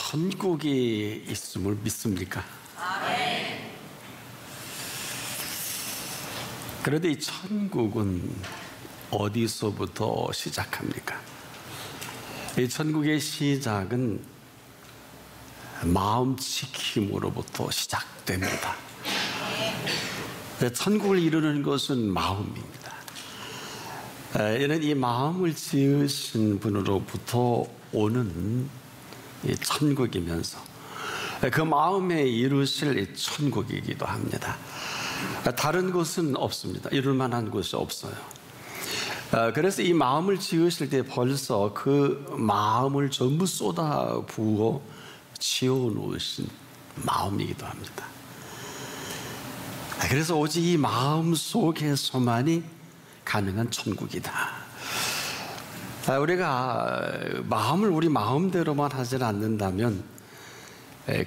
천국이 있음을 믿습니까? 아멘. 그런데 이 천국은 어디서부터 시작합니까? 이 천국의 시작은 마음 지킴으로부터 시작됩니다. 천국을 이루는 것은 마음입니다. 이는 이 마음을 지으신 분으로부터 오는 이 천국이면서 그 마음에 이루실 이 천국이기도 합니다. 다른 곳은 없습니다. 이룰 만한 곳이 없어요. 그래서 이 마음을 지으실 때 벌써 그 마음을 전부 쏟아 부어 지어놓으신 마음이기도 합니다. 그래서 오직 이 마음 속에서만이 가능한 천국이다. 우리가 마음을 우리 마음대로만 하지 않는다면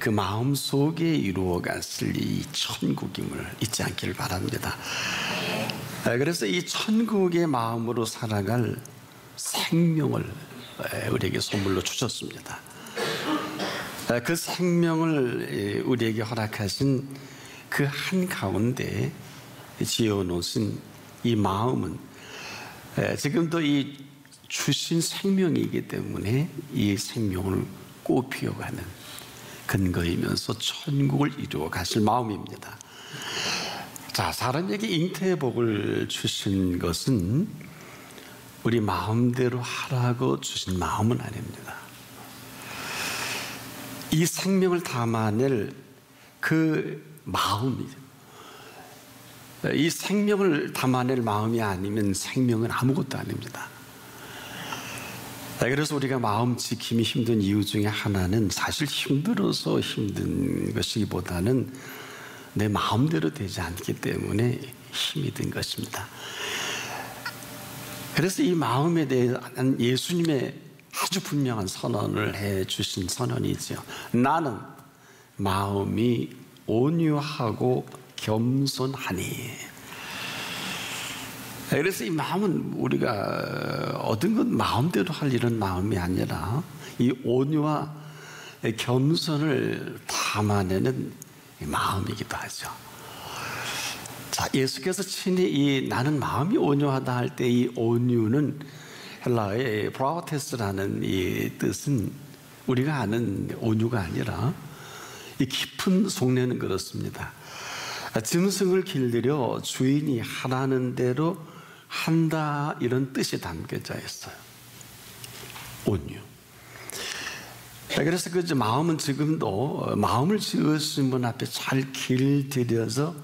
그 마음 속에 이루어갔을 이 천국임을 잊지 않기를 바랍니다. 그래서 이 천국의 마음으로 살아갈 생명을 우리에게 선물로 주셨습니다. 그 생명을 우리에게 허락하신 그 한가운데 지어놓으신 이 마음은 지금도 이 주신 생명이기 때문에 이 생명을 꽃피워가는 근거이면서 천국을 이루어 가실 마음입니다. 자, 사람에게 잉태복을 주신 것은 우리 마음대로 하라고 주신 마음은 아닙니다. 이 생명을 담아낼 그 마음이죠. 이 생명을 담아낼 마음이 아니면 생명은 아무것도 아닙니다. 그래서 우리가 마음 지킴이 힘든 이유 중에 하나는 사실 힘들어서 힘든 것이기보다는 내 마음대로 되지 않기 때문에 힘이 든 것입니다. 그래서 이 마음에 대한 예수님의 아주 분명한 선언을 해 주신 선언이죠. 나는 마음이 온유하고 겸손하니. 그래서 이 마음은 우리가 얻은 것 마음대로 할 이런 마음이 아니라 이 온유와 겸손을 담아내는 마음이기도 하죠. 자, 예수께서 친히 이 나는 마음이 온유하다 할 때 이 온유는 헬라어의 브라우테스라는 이 뜻은 우리가 아는 온유가 아니라 이 깊은 속내는 그렇습니다. 짐승을 길들여 주인이 하라는 대로 한다, 이런 뜻이 담겨져 있어요. 온유. 그래서 그 마음은 지금도 마음을 지으신 분 앞에 잘 길들여서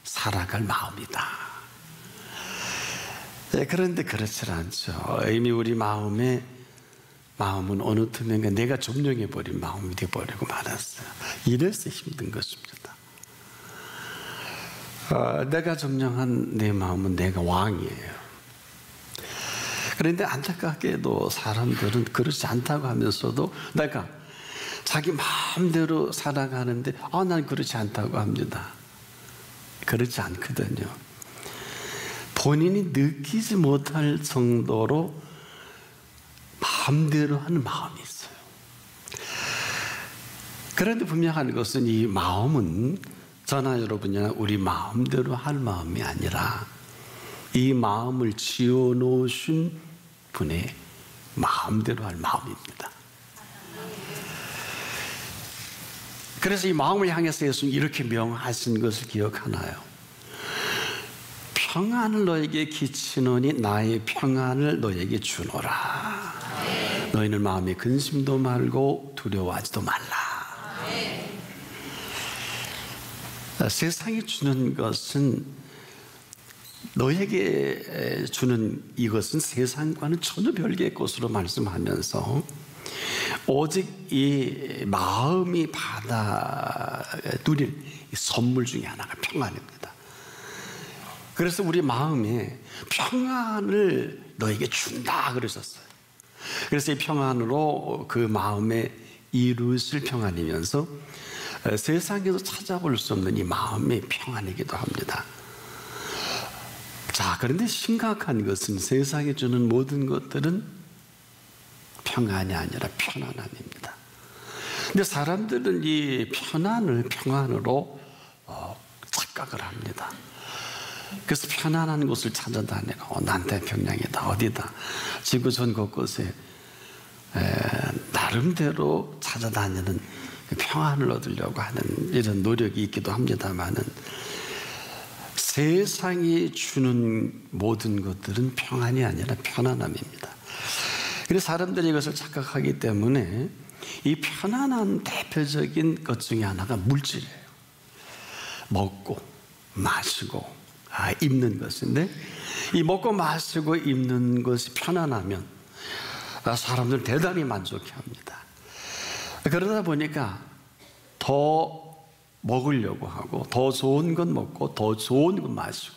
살아갈 마음이다. 그런데 그렇지 않죠. 이미 우리 마음은 어느 틈엔가 내가 점령해버린 마음이 되어버리고 말았어요. 이래서 힘든 것입니다. 내가 점령한 내 마음은 내가 왕이에요. 그런데 안타깝게도 사람들은 그렇지 않다고 하면서도 내가 자기 마음대로 살아가는데 난 그렇지 않다고 합니다. 그렇지 않거든요. 본인이 느끼지 못할 정도로 마음대로 하는 마음이 있어요. 그런데 분명한 것은 이 마음은 저나 여러분이나 우리 마음대로 할 마음이 아니라 이 마음을 지어놓으신 분의 마음대로 할 마음입니다. 그래서 이 마음을 향해서 예수님이 이렇게 명하신 것을 기억하나요? 평안을 너에게 끼치노니 나의 평안을 너에게 주노라. 너희는 마음에 근심도 말고 두려워하지도 말라. 세상이 주는 것은, 너에게 주는 이것은 세상과는 전혀 별개의 것으로 말씀하면서 오직 이 마음이 받아 누릴 선물 중에 하나가 평안입니다. 그래서 우리 마음에 평안을 너에게 준다 그러셨어요. 그래서 이 평안으로 그 마음에 이루실 평안이면서 세상에서 찾아볼 수 없는 이 마음의 평안이기도 합니다. 자, 그런데 심각한 것은 세상에 주는 모든 것들은 평안이 아니라 편안함입니다. 근데 사람들은 이 편안을 평안으로 착각을 합니다. 그래서 편안한 곳을 찾아다니고 남태평양이다 어디다 지구 전 곳곳에 나름대로 찾아다니는 평안을 얻으려고 하는 이런 노력이 있기도 합니다만은 세상이 주는 모든 것들은 평안이 아니라 편안함입니다. 그래서 사람들이 이것을 착각하기 때문에 이 편안한 대표적인 것 중에 하나가 물질이에요. 먹고 마시고 입는 것인데 이 먹고 마시고 입는 것이 편안하면 사람들은 대단히 만족해합니다. 그러다 보니까 더 먹으려고 하고 더 좋은 것 먹고 더 좋은 것 마시고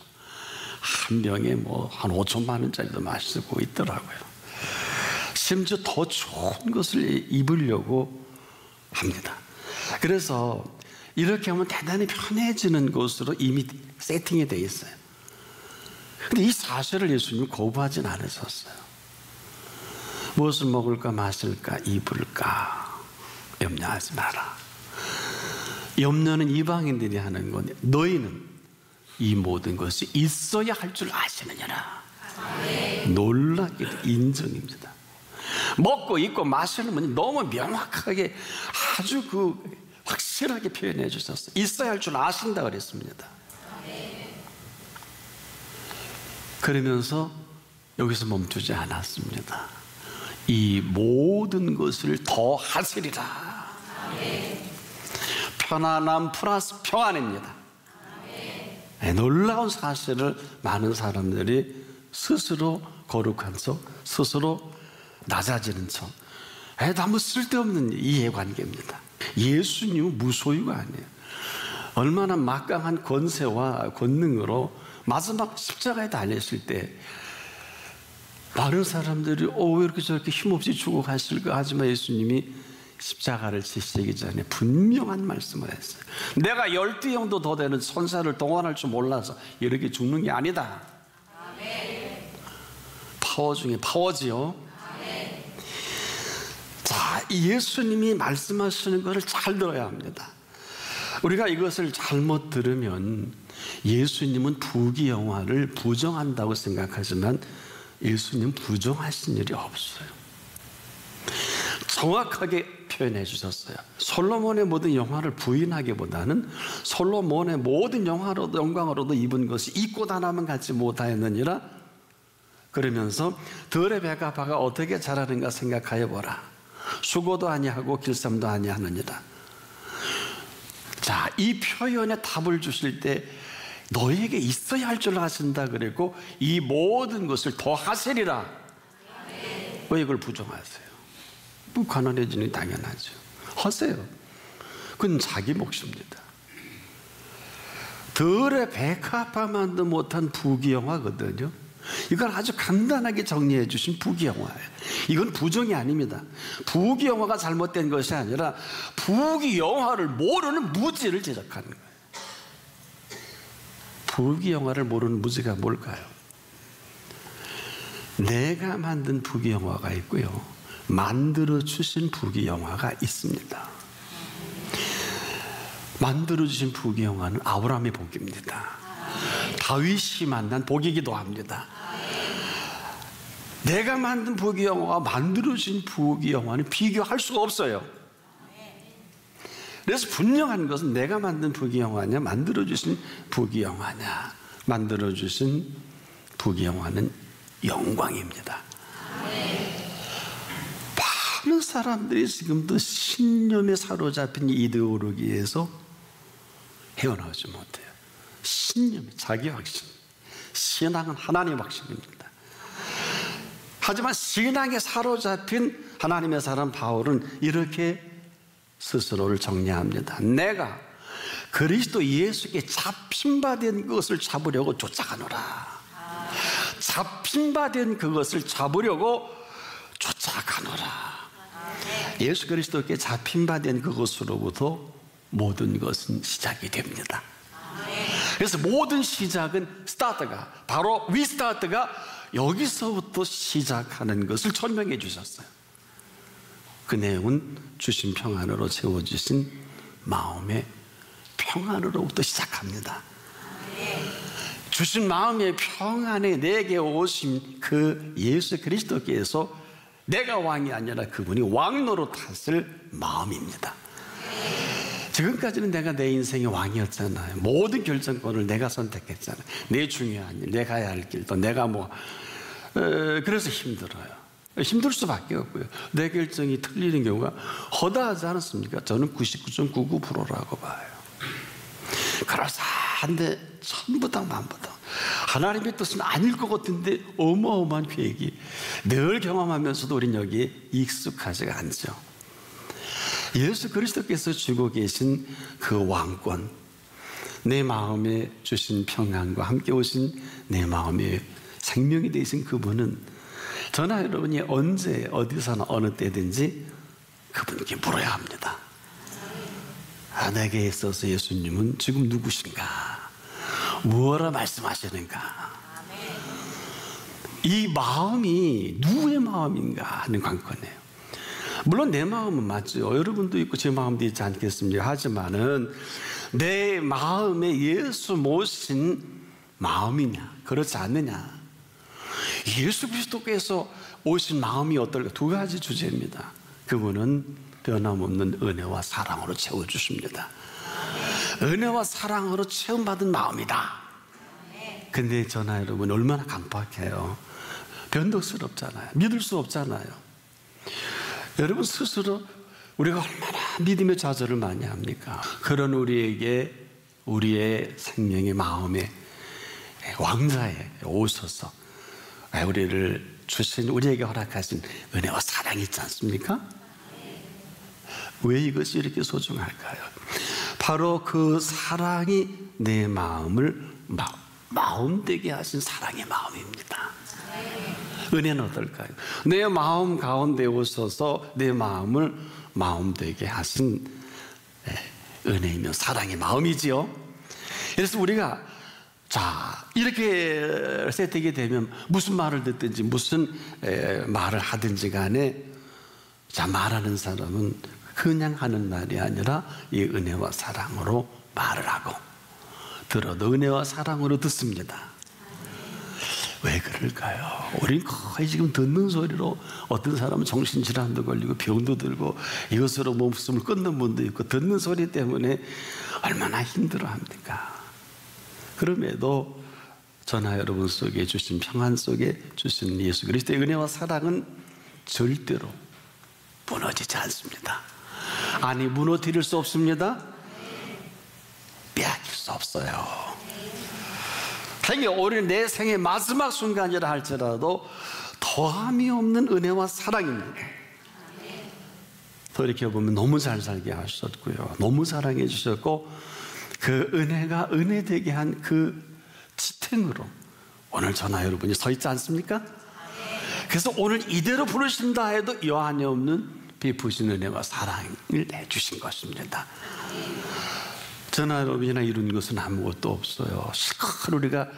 한 병에 한 5천만 원짜리도 마시고 있더라고요. 심지어 더 좋은 것을 입으려고 합니다. 그래서 이렇게 하면 대단히 편해지는 것으로 이미 세팅이 되어 있어요. 근데 이 사실을 예수님은 거부하진 않으셨어요. 무엇을 먹을까 마실까 입을까 염려하지 마라. 염려는 이방인들이 하는 건 너희는 이 모든 것이 있어야 할 줄 아시느냐라. 놀랍게 인정입니다. 먹고 입고 마시는 분이 너무 명확하게 아주 확실하게 표현해 주셨어요. 있어야 할 줄 아신다 그랬습니다. 그러면서 여기서 멈추지 않았습니다. 이 모든 것을 더 하시리라. 편안함 플러스 평안입니다. 놀라운 사실을 많은 사람들이 스스로 거룩한 척, 스스로 낮아지는 척, 너무 쓸데없는 이해관계입니다. 예수님은 무소유가 아니에요. 얼마나 막강한 권세와 권능으로 마지막 십자가에 달렸을 때 많은 사람들이 왜 이렇게 저렇게 힘없이 죽어가실까 하지만 예수님이 십자가를 지시기 전에 분명한 말씀을 했어요. 내가 12형도 더 되는 천사를 동원할 줄 몰라서 이렇게 죽는 게 아니다. 파워 중에 파워지요. 자, 예수님이 말씀하시는 것을 잘 들어야 합니다. 우리가 이것을 잘못 들으면 예수님은 부귀영화를 부정한다고 생각하지만 예수님 부정하신 일이 없어요. 정확하게 표현해 주셨어요. 솔로몬의 모든 영화를 부인하기보다는 솔로몬의 모든 영광으로도 입은 것이 입고 다남은 갖지 못하였느니라. 그러면서 들의 배가 바가 어떻게 자라는가 생각하여 보라. 수고도 아니하고 길쌈도 아니하느니라. 자, 이 표현에 답을 주실 때 너에게 있어야 할 줄 아신다 그랬고 이 모든 것을 더 하시리라. 왜 이걸 부정하세요? 가난해지는 게 당연하죠. 하세요. 그건 자기 몫입니다. 들의 백합화만도 못한 부귀영화거든요. 이걸 아주 간단하게 정리해 주신 부귀영화예요. 이건 부정이 아닙니다. 부귀영화가 잘못된 것이 아니라 부귀영화를 모르는 무지를 지적하는 거예요. 부귀영화를 모르는 무지가 뭘까요? 내가 만든 부귀영화가 있고요, 만들어주신 부귀영화가 있습니다. 만들어주신 부귀영화는 아브라함의 복입니다. 다윗이 만난 복이기도 합니다. 내가 만든 부귀영화와 만들어진 부귀영화는 비교할 수가 없어요. 그래서 분명한 것은 내가 만든 부귀영화냐 만들어주신 부귀영화냐. 만들어주신 부귀영화는 영광입니다. 많은 사람들이 지금도 신념에 사로잡힌 이데올로기에서 헤어나오지 못해요. 신념, 자기 확신. 신앙은 하나님 확신입니다. 하지만 신앙에 사로잡힌 하나님의 사람 바울은 이렇게 스스로를 정리합니다. 내가 그리스도 예수께 잡힌 바 된 것을 잡으려고 쫓아가노라. 잡힌 바 된 그것을 잡으려고 쫓아가노라. 예수 그리스도께 잡힌 바 된 그것으로부터 모든 것은 시작이 됩니다. 그래서 모든 시작은 스타트가 바로 위스타트가 여기서부터 시작하는 것을 설명해 주셨어요. 그 내용은 주신 평안으로 채워주신 마음의 평안으로부터 시작합니다. 주신 마음의 평안에 내게 오신 그 예수 그리스도께서 내가 왕이 아니라 그분이 왕 노릇하실 마음입니다. 지금까지는 내가 내 인생의 왕이었잖아요. 모든 결정권을 내가 선택했잖아요. 내 중요한 일, 내가 해야 할 길도 내가 그래서 힘들어요. 힘들 수밖에 없고요. 내 결정이 틀리는 경우가 허다하지 않았습니까? 저는 99.99%라고 봐요. 그럴싸한데 전부 다 만부 다 하나님의 뜻은 아닐 것 같은데 어마어마한 계획이 늘 경험하면서도 우리는 여기에 익숙하지가 않죠. 예수 그리스도께서 주고 계신 그 왕권, 내 마음에 주신 평안과 함께 오신 내 마음의 생명이 되신 그분은 저나 여러분이 언제 어디서나 어느 때든지 그분께 물어야 합니다. 내게 있어서 예수님은 지금 누구신가? 무엇을 말씀하시는가? 이 마음이 누구의 마음인가 하는 관건이에요. 물론 내 마음은 맞죠. 여러분도 있고 제 마음도 있지 않겠습니까? 하지만은 내 마음에 예수 모신 마음이냐 그렇지 않느냐, 예수 그리스도께서 오신 마음이 어떨까? 두 가지 주제입니다. 그분은 변함없는 은혜와 사랑으로 채워주십니다. 은혜와 사랑으로 체험받은 마음이다. 근데 저나 여러분 얼마나 강박해요. 변덕스럽잖아요. 믿을 수 없잖아요. 여러분 스스로 우리가 얼마나 믿음의 좌절을 많이 합니까? 그런 우리에게 우리의 생명의 마음에 왕자에 오셔서 우리를 주신, 우리에게 허락하신 은혜와 사랑이 있지 않습니까? 왜 이것이 이렇게 소중할까요? 바로 그 사랑이 내 마음을 마음되게 하신 사랑의 마음입니다. 은혜는 어떨까요? 내 마음 가운데 오셔서 내 마음을 마음되게 하신 은혜이며 사랑의 마음이지요. 그래서 우리가 이렇게 세팅이 되면 무슨 말을 듣든지 무슨 말을 하든지 간에 말하는 사람은 그냥 하는 말이 아니라 이 은혜와 사랑으로 말을 하고 들어도 은혜와 사랑으로 듣습니다. 왜 그럴까요? 우린 거의 지금 듣는 소리로, 어떤 사람은 정신질환도 걸리고 병도 들고 이것으로 몸숨을 끊는 분도 있고 듣는 소리 때문에 얼마나 힘들어합니까? 그럼에도 저나 여러분 속에 주신 평안 속에 주신 예수 그리스도의 은혜와 사랑은 절대로 무너지지 않습니다. 아니, 무너뜨릴 수 없습니다. 빼앗길 수 없어요. 당연히 오늘 내 생의 마지막 순간이라 할지라도 더함이 없는 은혜와 사랑입니다. 돌이켜보면 너무 잘 살게 하셨고요, 너무 사랑해 주셨고, 그 은혜가 은혜되게 한 그 지탱으로 오늘 저나 여러분이 서 있지 않습니까? 그래서 오늘 이대로 부르신다 해도 여한이 없는 베푸신 은혜와 사랑을 내주신 것입니다. 저나 여러분이나 이룬 것은 아무것도 없어요. 실컷 우리가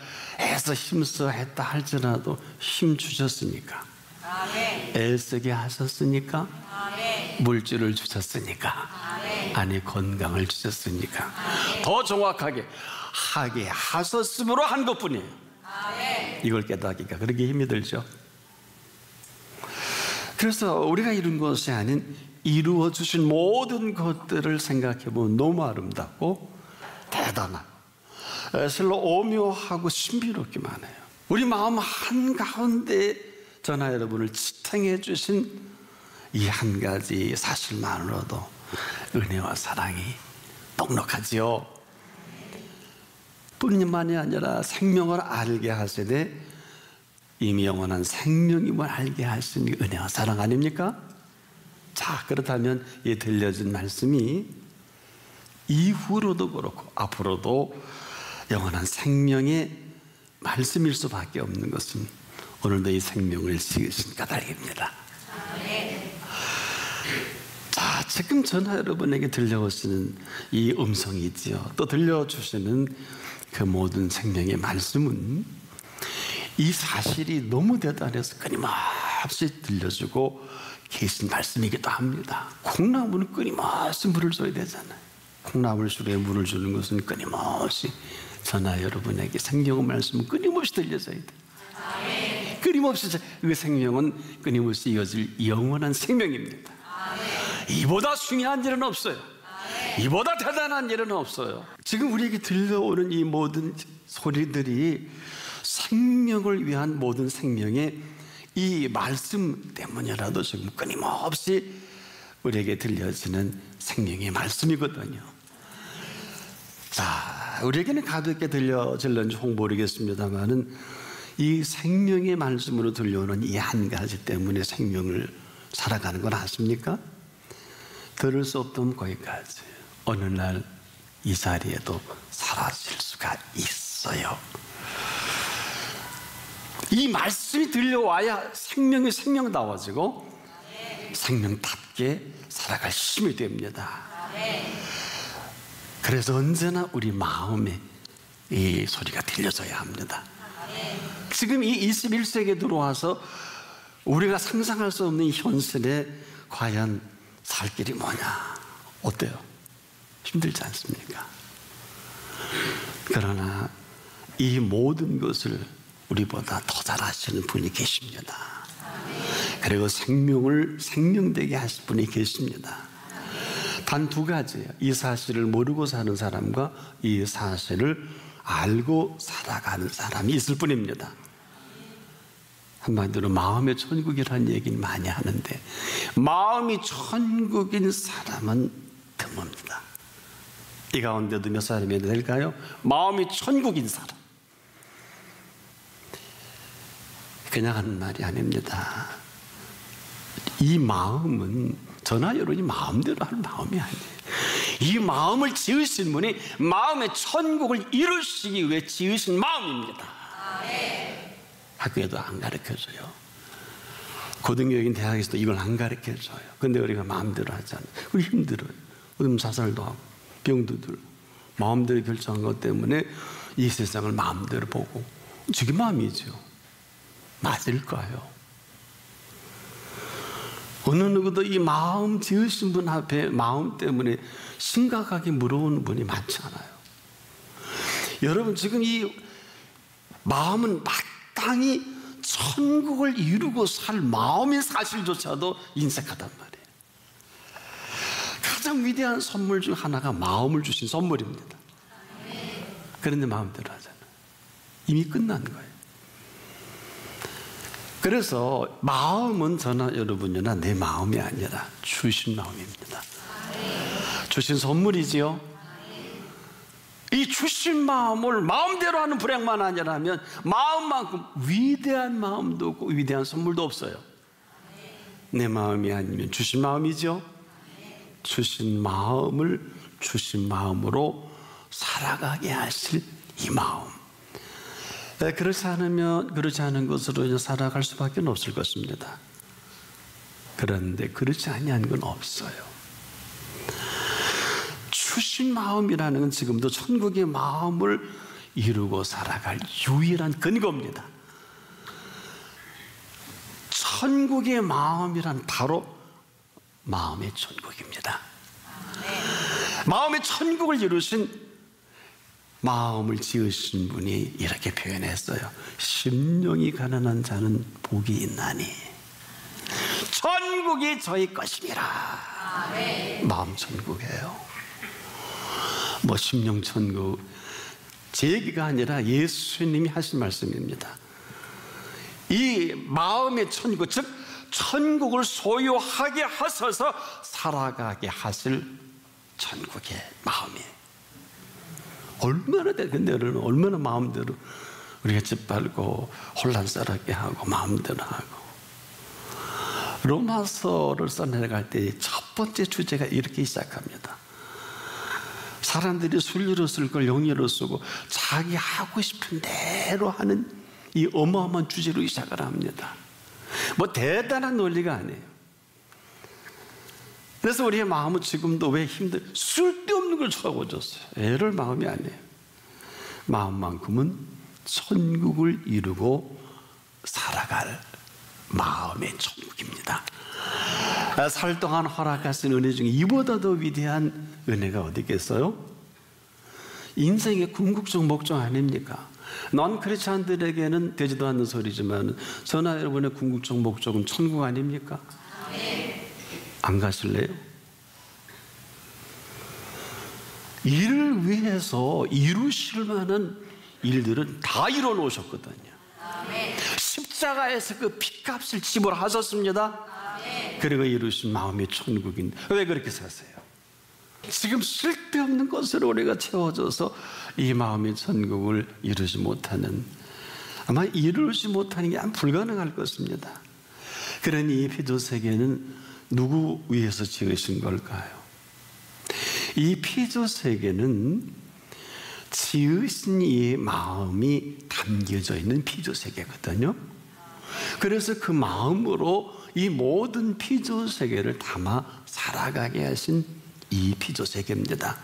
애써 힘써 했다 할지라도 힘 주셨으니까, 애쓰게 하셨으니까, 물질을 주셨으니까, 안에 건강을 주셨으니까, 더 정확하게 하게 하셨으므로 한 것뿐이에요. 이걸 깨닫기가 그렇게 힘이 들죠. 그래서 우리가 이룬 것이 아닌 이루어 주신 모든 것들을 생각해 보면 너무 아름답고 대단한, 실로 오묘하고 신비롭기만 해요. 우리 마음 한가운데 저나 여러분을 지탱해 주신 이 한 가지 사실만으로도 은혜와 사랑이 넉넉하지요. 뿐만이 아니라 생명을 알게 하시되 이미 영원한 생명임을 알게 하신 은혜와 사랑 아닙니까? 자, 그렇다면 이 들려진 말씀이 이후로도 그렇고 앞으로도 영원한 생명의 말씀일 수밖에 없는 것은 오늘도 이 생명을 지으신 까닭입니다. 자, 지금 저나 여러분에게 들려오시는 이 음성이지요, 또 들려주시는 그 모든 생명의 말씀은 이 사실이 너무 대단해서 끊임없이 끊임없이 들려주고 계신 말씀이기도 합니다. 콩나물은 끊임없이 물을 줘야 되잖아요. 콩나물 술에 물을 주는 것은 끊임없이 저나 여러분에게 생명의 말씀은 끊임없이 들려줘야 돼요. 끊임없이 그 생명은 끊임없이 이어질 영원한 생명입니다. 이보다 중요한 일은 없어요. 이보다 대단한 일은 없어요. 지금 우리에게 들려오는 이 모든 소리들이 생명을 위한 모든 생명의 이 말씀 때문이라도 지금 끊임없이 우리에게 들려지는 생명의 말씀이거든요. 자, 우리에게는 가볍게 들려질는지 모르겠습니다만은 이 생명의 말씀으로 들려오는 이 한 가지 때문에 생명을 살아가는 건 아십니까? 들을 수 없던 거기까지 어느 날 이 자리에도 사라질 수가 있어요. 이 말씀이 들려와야 생명이 생명다워지고 생명답게 살아갈 힘이 됩니다. 그래서 언제나 우리 마음에 이 소리가 들려줘야 합니다. 지금 이 21세기에 들어와서 우리가 상상할 수 없는 현실에 과연 살 길이 뭐냐? 어때요? 힘들지 않습니까? 그러나 이 모든 것을 우리보다 더 잘 아시는 분이 계십니다. 그리고 생명을 생명되게 하실 분이 계십니다. 단 두 가지예요. 이 사실을 모르고 사는 사람과 이 사실을 알고 살아가는 사람이 있을 뿐입니다. 한마디로 마음의 천국이라는 얘기는 많이 하는데 마음이 천국인 사람은 드뭅니다. 이 가운데도 몇 사람이 될까요? 마음이 천국인 사람. 그냥 하는 말이 아닙니다. 이 마음은 저나 여러분이 마음대로 하는 마음이 아니에요. 이 마음을 지으신 분이 마음의 천국을 이루시기 위해 지으신 마음입니다. 학교에도 안 가르쳐줘요. 고등교육인 대학에서도 이걸 안 가르쳐줘요. 근데 우리가 마음대로 하잖아요. 우리 힘들어요. 요즘 자살도 하고 병도 들고 마음대로 결정한 것 때문에 이 세상을 마음대로 보고 저게 마음이죠. 맞을까요? 어느 누구도 이 마음 지으신 분 앞에 마음 때문에 심각하게 물어오는 분이 많지 않아요. 여러분 지금 이 마음은 마땅히 천국을 이루고 살 마음의 사실조차도 인색하단 말이에요. 가장 위대한 선물 중 하나가 마음을 주신 선물입니다. 그런데 마음대로 하잖아요. 이미 끝난 거예요. 그래서 마음은 저나 여러분이나 내 마음이 아니라 주신 마음입니다. 주신 선물이지요. 이 주신 마음을 마음대로 하는 불행만 아니라면 마음만큼 위대한 마음도 없고 위대한 선물도 없어요. 내 마음이 아니면 주신 마음이죠. 주신 마음을 주신 마음으로 살아가게 하실 이 마음. 그렇지 않은 것으로 살아갈 수밖에 없을 것입니다. 그런데 그렇지 아니한 건 없어요. 주신 마음이라는 건 지금도 천국의 마음을 이루고 살아갈 유일한 근거입니다. 천국의 마음이란 바로 마음의 천국입니다. 마음의 천국을 이루신 마음을 지으신 분이 이렇게 표현했어요. 심령이 가난한 자는 복이 있나니 천국이 저희 것이니라. 마음 천국이에요. 뭐 심령 천국 제 얘기가 아니라 예수님이 하신 말씀입니다. 이 마음의 천국, 즉 천국을 소유하게 하셔서 살아가게 하실 천국의 마음이에요. 근데 여러분 얼마나 마음대로 우리가 짓밟고 혼란스럽게 하고 마음대로 하고. 로마서를 써내려갈 때 첫 번째 주제가 이렇게 시작합니다. 사람들이 순리로 쓸 걸 영리로 쓰고 자기 하고 싶은 대로 하는 이 어마어마한 주제로 시작을 합니다. 뭐 대단한 논리가 아니에요. 그래서 우리의 마음은 지금도 왜 쓸데없는 걸 쳐고줬어요. 애를 마음이 아니에요. 마음만큼은 천국을 이루고 살아갈 마음의 천국입니다. 살 동안 허락하신 은혜 중에 이보다 더 위대한 은혜가 어디 있겠어요? 인생의 궁극적 목적 아닙니까? 넌 크리스찬들에게는 되지도 않는 소리지만 저나 여러분의 궁극적 목적은 천국 아닙니까? 안 가실래요? 이를 위해서 이루실 만한 일들은 다 이뤄 놓으셨거든요. 십자가에서 그 핏값을 지불하셨습니다. 그리고 이루신 마음의 천국인데 왜 그렇게 사세요? 지금 쓸데없는 것으로 우리가 채워져서 이 마음의 천국을 이루지 못하는, 아마 이루지 못하는 게 불가능할 것입니다. 그러니 이 피조세계는 누구 위해서 지으신 걸까요? 이 피조세계는 지으신 이 마음이 담겨져 있는 피조세계거든요. 그래서 그 마음으로 이 모든 피조세계를 담아 살아가게 하신 이 피조세계입니다.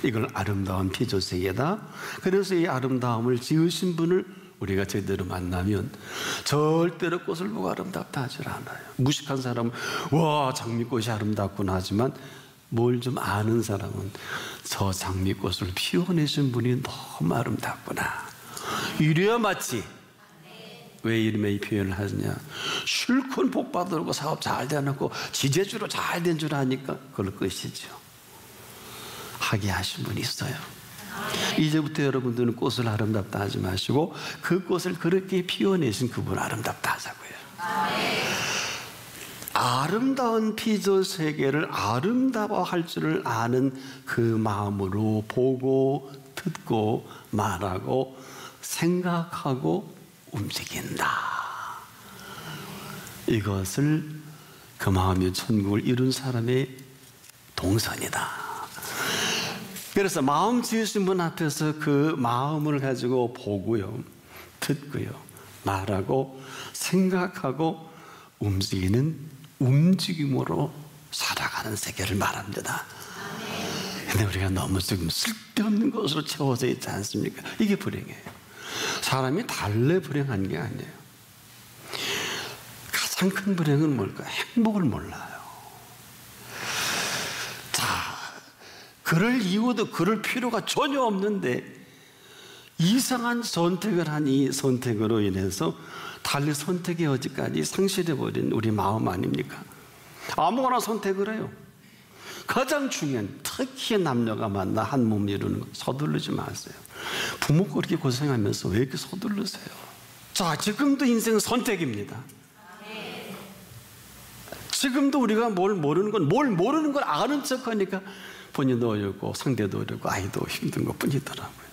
이걸 아름다운 피조세계다. 그래서 이 아름다움을 지으신 분을 우리가 제대로 만나면 절대로 꽃을 보고 아름답다 하질 않아요. 무식한 사람은 와 장미꽃이 아름답구나 하지만 뭘 좀 아는 사람은 저 장미꽃을 피워내신 분이 너무 아름답구나. 이래야 맞지. 왜 이름의 이 표현을 하느냐? 실컷 복 받으려고 사업 잘 되어놓고 지제주로 잘 된 줄 아니까 그걸 것이죠. 하게 하신 분이 있어요. 이제부터 여러분들은 꽃을 아름답다 하지 마시고 그 꽃을 그렇게 피워내신 그분 아름답다 하자고요. 아름다운 피조세계를 아름다워할 줄을 아는 그 마음으로 보고 듣고 말하고 생각하고 움직인다. 이것을 그 마음의 천국을 이룬 사람의 동선이다. 그래서 마음 지으신 분 앞에서 그 마음을 가지고 보고요, 듣고요, 말하고 생각하고 움직이는 움직임으로 살아가는 세계를 말합니다. 근데 우리가 너무 지금 쓸데없는 것으로 채워져 있지 않습니까? 이게 불행해요. 사람이 달래 불행한 게 아니에요. 가장 큰 불행은 뭘까? 행복을 몰라요. 자, 그럴 이유도 그럴 필요가 전혀 없는데 이상한 선택을 한 이 선택으로 인해서 달리 선택의 여지까지 상실해버린 우리 마음 아닙니까? 아무거나 선택을 해요. 가장 중요한, 특히 남녀가 만나 한 몸 이루는 거 서두르지 마세요. 부모가 그렇게 고생하면서 왜 이렇게 서두르세요? 자, 지금도 인생은 선택입니다. 지금도 우리가 뭘 모르는 걸 아는 척 하니까 본인도 어렵고 상대도 어렵고 아이도 힘든 것 뿐이더라고요.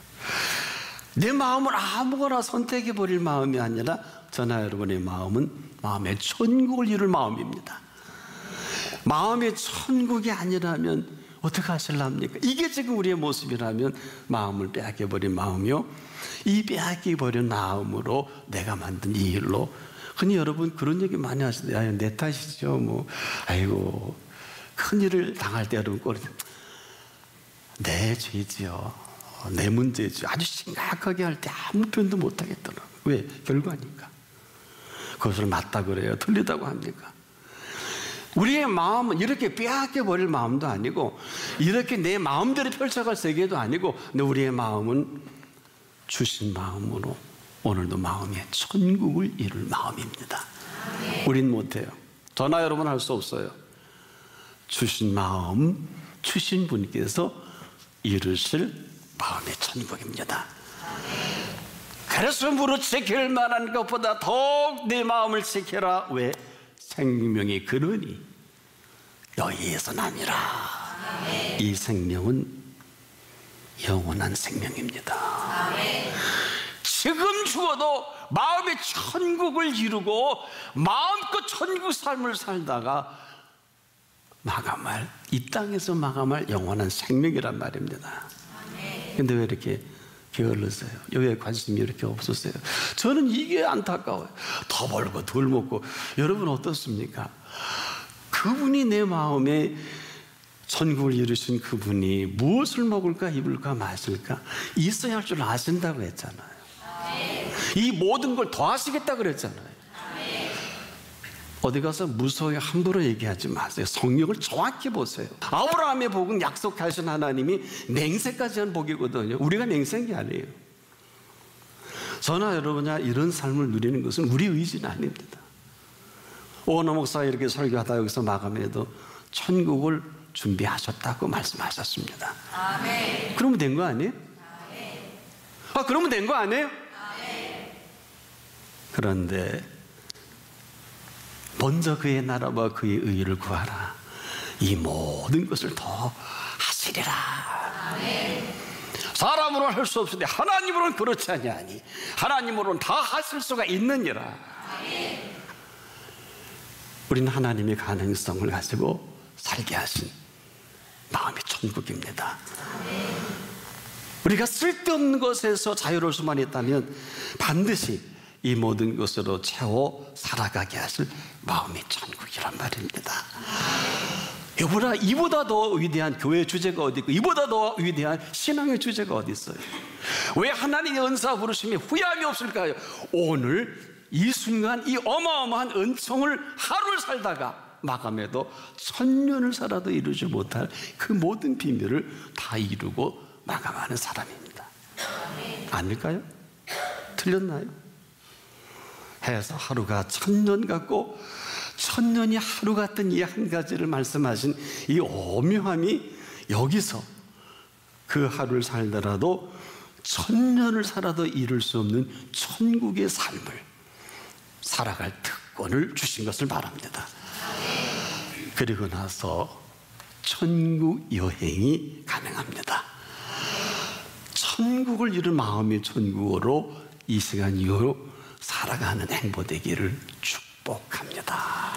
내 마음을 아무거나 선택해버릴 마음이 아니라 저나 여러분의 마음은 마음의 천국을 이룰 마음입니다. 마음의 천국이 아니라면 어떻게 하실랍니까? 이게 지금 우리의 모습이라면 마음을 빼앗겨버린 마음이요, 이 빼앗겨버린 마음으로 내가 만든 이 일로, 흔히 여러분 그런 얘기 많이 하시대요. 내 탓이죠. 뭐 아이고 큰일을 당할 때 여러분 꼬리 내 죄지요, 내 문제지요. 아주 심각하게 할 때 아무 표현도 못 하겠더라고요. 왜? 결과니까. 그것을 맞다 그래요? 틀리다고 합니까? 우리의 마음은 이렇게 빼앗겨버릴 마음도 아니고 이렇게 내 마음대로 펼쳐갈 세계도 아니고, 근데 우리의 마음은 주신 마음으로 오늘도 마음의 천국을 이룰 마음입니다. 우린 못해요. 저나 여러분 할 수 없어요. 주신 마음, 주신 분께서 이루실 마음의 천국입니다. 그래서 무릇 지킬 만한 것보다 더욱 내 마음을 지켜라. 왜? 생명의 근원이 여기에서 나니라. 이 생명은 영원한 생명입니다. 지금 죽어도 마음의 천국을 이루고 마음껏 천국 삶을 살다가 마감할, 이 땅에서 마감할 영원한 생명이란 말입니다. 근데 왜 이렇게 게을르세요? 여기에 관심이 이렇게 없었어요? 저는 이게 안타까워요. 더 벌고 덜 먹고. 여러분 어떻습니까? 그분이 내 마음에 천국을 이루신 그분이 무엇을 먹을까 입을까 마실까 있어야 할 줄 아신다고 했잖아요. 이 모든 걸 더하시겠다 그랬잖아요. 어디 가서 무서워요 함부로 얘기하지 마세요. 성경을 정확히 보세요. 아브라함의 복은 약속하신 하나님이 맹세까지 한 복이거든요. 우리가 맹세한 게 아니에요. 저나 여러분이나 이런 삶을 누리는 것은 우리 의지는 아닙니다. 오너 목사가 이렇게 설교하다 여기서 마감해도 천국을 준비하셨다고 말씀하셨습니다. 아멘. 그러면 된 거 아니에요? 아멘. 그러면 된 거 아니에요? 아멘. 그런데 먼저 그의 나라와 그의 의를 구하라. 이 모든 것을 더 하시리라. 아멘. 사람으로는 할 수 없으되 하나님으로는 그렇지 아니하니 하나님으로는 다 하실 수가 있느니라. 아멘. 우리는 하나님의 가능성을 가지고 살게 하신 마음이 천국입니다. 아멘. 우리가 쓸데없는 것에서 자유로울 수만 있다면 반드시 이 모든 것으로 채워 살아가게 하실 마음이 천국이란 말입니다. 이보다 더 위대한 교회의 주제가 어디 있고 이보다 더 위대한 신앙의 주제가 어디 있어요? 왜 하나님의 은사 부르심에 후회함이 없을까요? 오늘 이 순간 이 어마어마한 은총을 하루를 살다가 마감해도 1000년을 살아도 이루지 못할 그 모든 비밀을 다 이루고 마감하는 사람입니다. 아닐까요? 틀렸나요? 해서 하루가 1000년 같고 1000년이 하루 같은 이 한 가지를 말씀하신 이 오묘함이 여기서 그 하루를 살더라도 1000년을 살아도 이룰 수 없는 천국의 삶을 살아갈 특권을 주신 것을 말합니다. 그리고 나서 천국 여행이 가능합니다. 천국을 이룬 마음의 천국으로 이 시간 이후로 살아가는 행보 되기를 축복합니다.